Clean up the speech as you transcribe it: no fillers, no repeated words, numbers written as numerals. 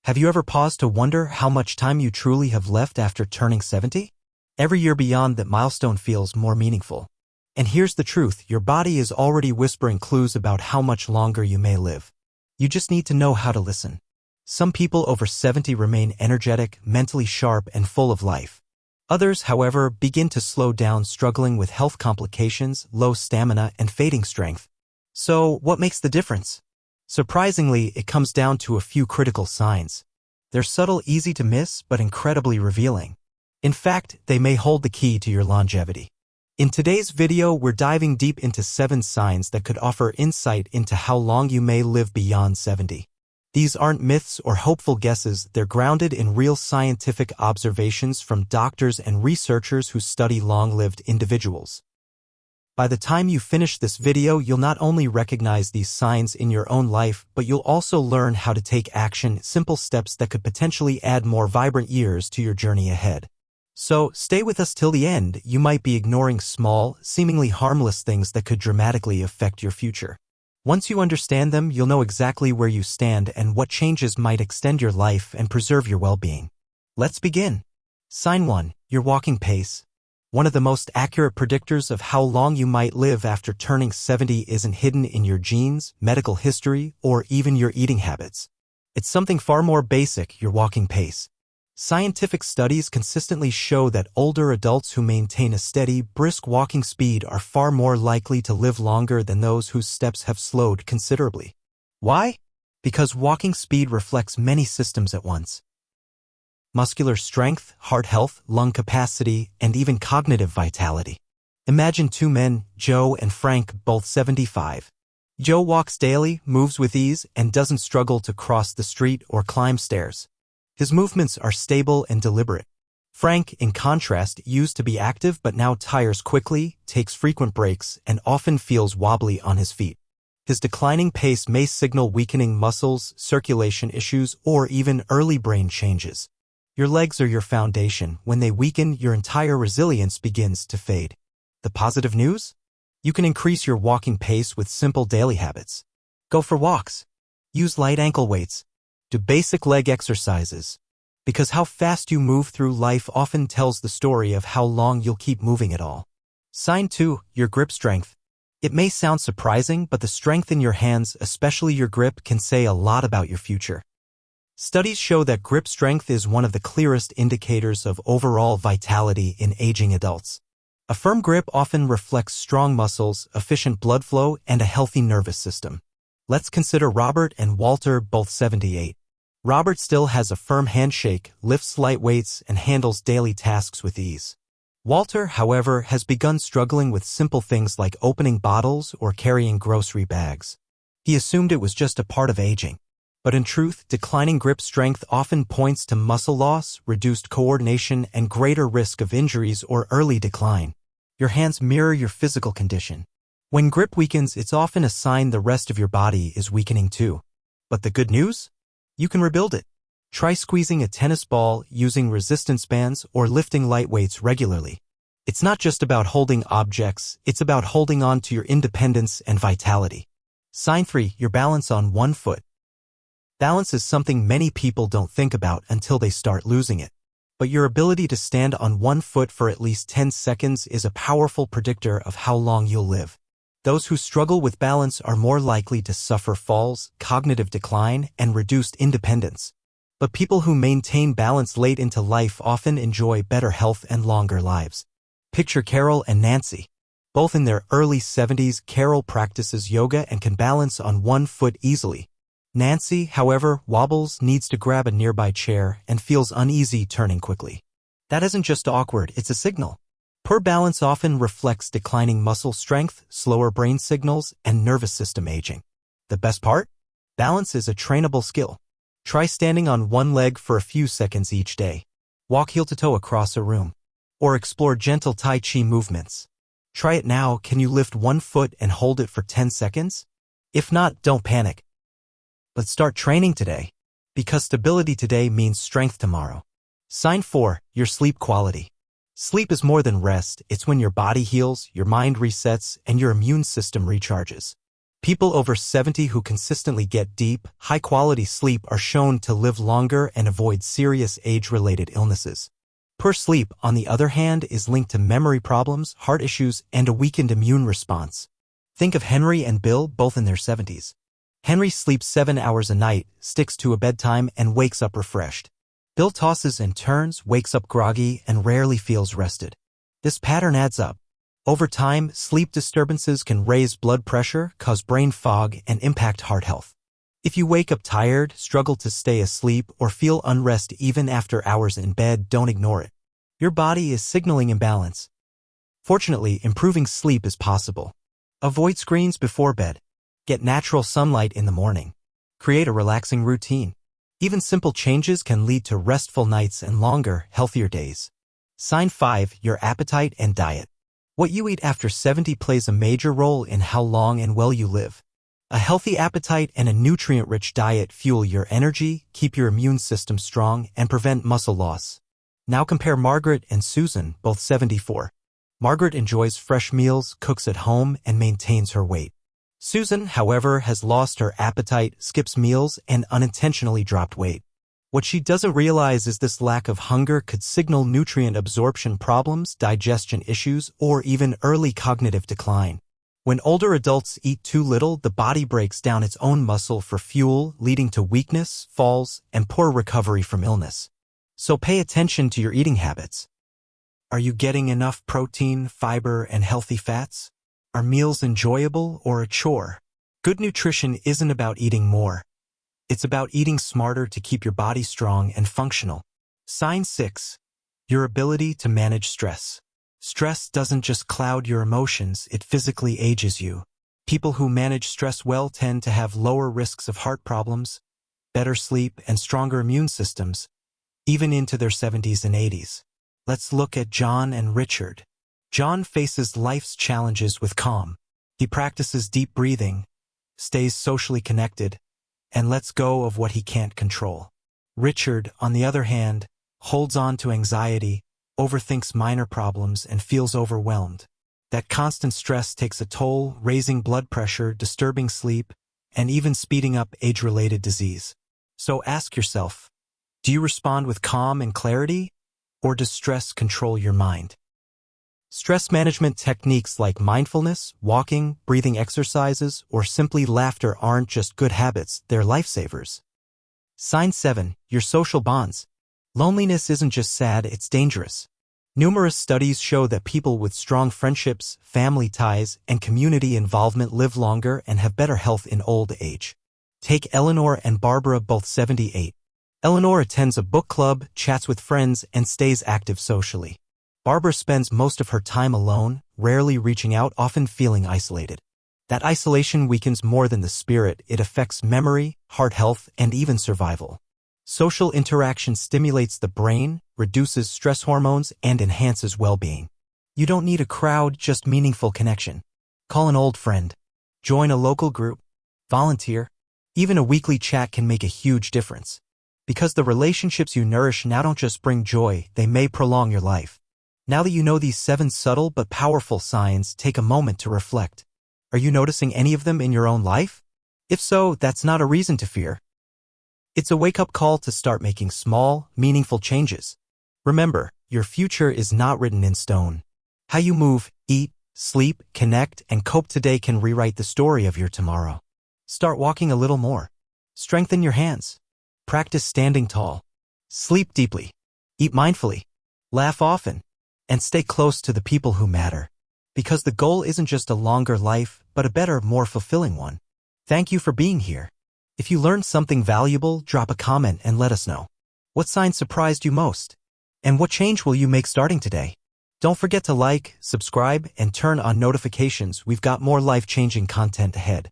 Have you ever paused to wonder how much time you truly have left after turning 70? Every year beyond that milestone feels more meaningful. And here's the truth, your body is already whispering clues about how much longer you may live. You just need to know how to listen. Some people over 70 remain energetic, mentally sharp, and full of life. Others, however, begin to slow down, struggling with health complications, low stamina, and fading strength. So, what makes the difference? Surprisingly, it comes down to a few critical signs. They're subtle, easy to miss, but incredibly revealing. In fact, they may hold the key to your longevity. In today's video, we're diving deep into 7 signs that could offer insight into how long you may live beyond 70. These aren't myths or hopeful guesses, they're grounded in real scientific observations from doctors and researchers who study long-lived individuals. By the time you finish this video, you'll not only recognize these signs in your own life, but you'll also learn how to take action, simple steps that could potentially add more vibrant years to your journey ahead. So, stay with us till the end. You might be ignoring small, seemingly harmless things that could dramatically affect your future. Once you understand them, you'll know exactly where you stand and what changes might extend your life and preserve your well-being. Let's begin. Sign 1. Your walking pace. One of the most accurate predictors of how long you might live after turning 70 isn't hidden in your genes, medical history, or even your eating habits. It's something far more basic, your walking pace. Scientific studies consistently show that older adults who maintain a steady, brisk walking speed are far more likely to live longer than those whose steps have slowed considerably. Why? Because walking speed reflects many systems at once. Muscular strength, heart health, lung capacity, and even cognitive vitality. Imagine 2 men, Joe and Frank, both 75. Joe walks daily, moves with ease, and doesn't struggle to cross the street or climb stairs. His movements are stable and deliberate. Frank, in contrast, used to be active but now tires quickly, takes frequent breaks, and often feels wobbly on his feet. His declining pace may signal weakening muscles, circulation issues, or even early brain changes. Your legs are your foundation. When they weaken, your entire resilience begins to fade. The positive news? You can increase your walking pace with simple daily habits. Go for walks. Use light ankle weights. Do basic leg exercises. Because how fast you move through life often tells the story of how long you'll keep moving at all. Sign 2. Your grip strength. It may sound surprising, but the strength in your hands, especially your grip, can say a lot about your future. Studies show that grip strength is one of the clearest indicators of overall vitality in aging adults. A firm grip often reflects strong muscles, efficient blood flow, and a healthy nervous system. Let's consider Robert and Walter, both 78. Robert still has a firm handshake, lifts light weights, and handles daily tasks with ease. Walter, however, has begun struggling with simple things like opening bottles or carrying grocery bags. He assumed it was just a part of aging. But in truth, declining grip strength often points to muscle loss, reduced coordination, and greater risk of injuries or early decline. Your hands mirror your physical condition. When grip weakens, it's often a sign the rest of your body is weakening too. But the good news? You can rebuild it. Try squeezing a tennis ball, using resistance bands, or lifting light weights regularly. It's not just about holding objects, it's about holding on to your independence and vitality. Sign 3. Your balance on one foot. Balance is something many people don't think about until they start losing it. But your ability to stand on one foot for at least 10 seconds is a powerful predictor of how long you'll live. Those who struggle with balance are more likely to suffer falls, cognitive decline, and reduced independence. But people who maintain balance late into life often enjoy better health and longer lives. Picture Carol and Nancy. Both in their early 70s, Carol practices yoga and can balance on one foot easily. Nancy, however, wobbles, needs to grab a nearby chair, and feels uneasy turning quickly. That isn't just awkward, it's a signal. Poor balance often reflects declining muscle strength, slower brain signals, and nervous system aging. The best part? Balance is a trainable skill. Try standing on one leg for a few seconds each day. Walk heel-to-toe across a room. Or explore gentle Tai Chi movements. Try it now. Can you lift one foot and hold it for 10 seconds? If not, don't panic. But start training today. Because stability today means strength tomorrow. Sign 4. Your sleep quality. Sleep is more than rest. It's when your body heals, your mind resets, and your immune system recharges. People over 70 who consistently get deep, high-quality sleep are shown to live longer and avoid serious age-related illnesses. Poor sleep, on the other hand, is linked to memory problems, heart issues, and a weakened immune response. Think of Henry and Bill, both in their 70s. Henry sleeps 7 hours a night, sticks to a bedtime, and wakes up refreshed. Bill tosses and turns, wakes up groggy, and rarely feels rested. This pattern adds up. Over time, sleep disturbances can raise blood pressure, cause brain fog, and impact heart health. If you wake up tired, struggle to stay asleep, or feel unrest even after hours in bed, don't ignore it. Your body is signaling imbalance. Fortunately, improving sleep is possible. Avoid screens before bed. Get natural sunlight in the morning. Create a relaxing routine. Even simple changes can lead to restful nights and longer, healthier days. Sign 5. Your appetite and diet. What you eat after 70 plays a major role in how long and well you live. A healthy appetite and a nutrient-rich diet fuel your energy, keep your immune system strong, and prevent muscle loss. Now compare Margaret and Susan, both 74. Margaret enjoys fresh meals, cooks at home, and maintains her weight. Susan, however, has lost her appetite, skips meals, and unintentionally dropped weight. What she doesn't realize is this lack of hunger could signal nutrient absorption problems, digestion issues, or even early cognitive decline. When older adults eat too little, the body breaks down its own muscle for fuel, leading to weakness, falls, and poor recovery from illness. So pay attention to your eating habits. Are you getting enough protein, fiber, and healthy fats? Are meals enjoyable or a chore? Good nutrition isn't about eating more. It's about eating smarter to keep your body strong and functional. Sign 6. Your ability to manage stress. Stress doesn't just cloud your emotions, it physically ages you. People who manage stress well tend to have lower risks of heart problems, better sleep, and stronger immune systems, even into their 70s and 80s. Let's look at John and Richard. John faces life's challenges with calm. He practices deep breathing, stays socially connected, and lets go of what he can't control. Richard, on the other hand, holds on to anxiety, overthinks minor problems, and feels overwhelmed. That constant stress takes a toll, raising blood pressure, disturbing sleep, and even speeding up age-related disease. So ask yourself, do you respond with calm and clarity, or does stress control your mind? Stress management techniques like mindfulness, walking, breathing exercises, or simply laughter aren't just good habits, they're lifesavers. Sign 7. Your social bonds. Loneliness isn't just sad, it's dangerous. Numerous studies show that people with strong friendships, family ties, and community involvement live longer and have better health in old age. Take Eleanor and Barbara, both 78. Eleanor attends a book club, chats with friends, and stays active socially. Barbara spends most of her time alone, rarely reaching out, often feeling isolated. That isolation weakens more than the spirit, it affects memory, heart health, and even survival. Social interaction stimulates the brain, reduces stress hormones, and enhances well-being. You don't need a crowd, just meaningful connection. Call an old friend. Join a local group. Volunteer. Even a weekly chat can make a huge difference. Because the relationships you nourish now don't just bring joy, they may prolong your life. Now that you know these 7 subtle but powerful signs, take a moment to reflect. Are you noticing any of them in your own life? If so, that's not a reason to fear. It's a wake-up call to start making small, meaningful changes. Remember, your future is not written in stone. How you move, eat, sleep, connect, and cope today can rewrite the story of your tomorrow. Start walking a little more. Strengthen your hands. Practice standing tall. Sleep deeply. Eat mindfully. Laugh often. And stay close to the people who matter. Because the goal isn't just a longer life, but a better, more fulfilling one. Thank you for being here. If you learned something valuable, drop a comment and let us know. What sign surprised you most? And what change will you make starting today? Don't forget to like, subscribe, and turn on notifications. We've got more life-changing content ahead.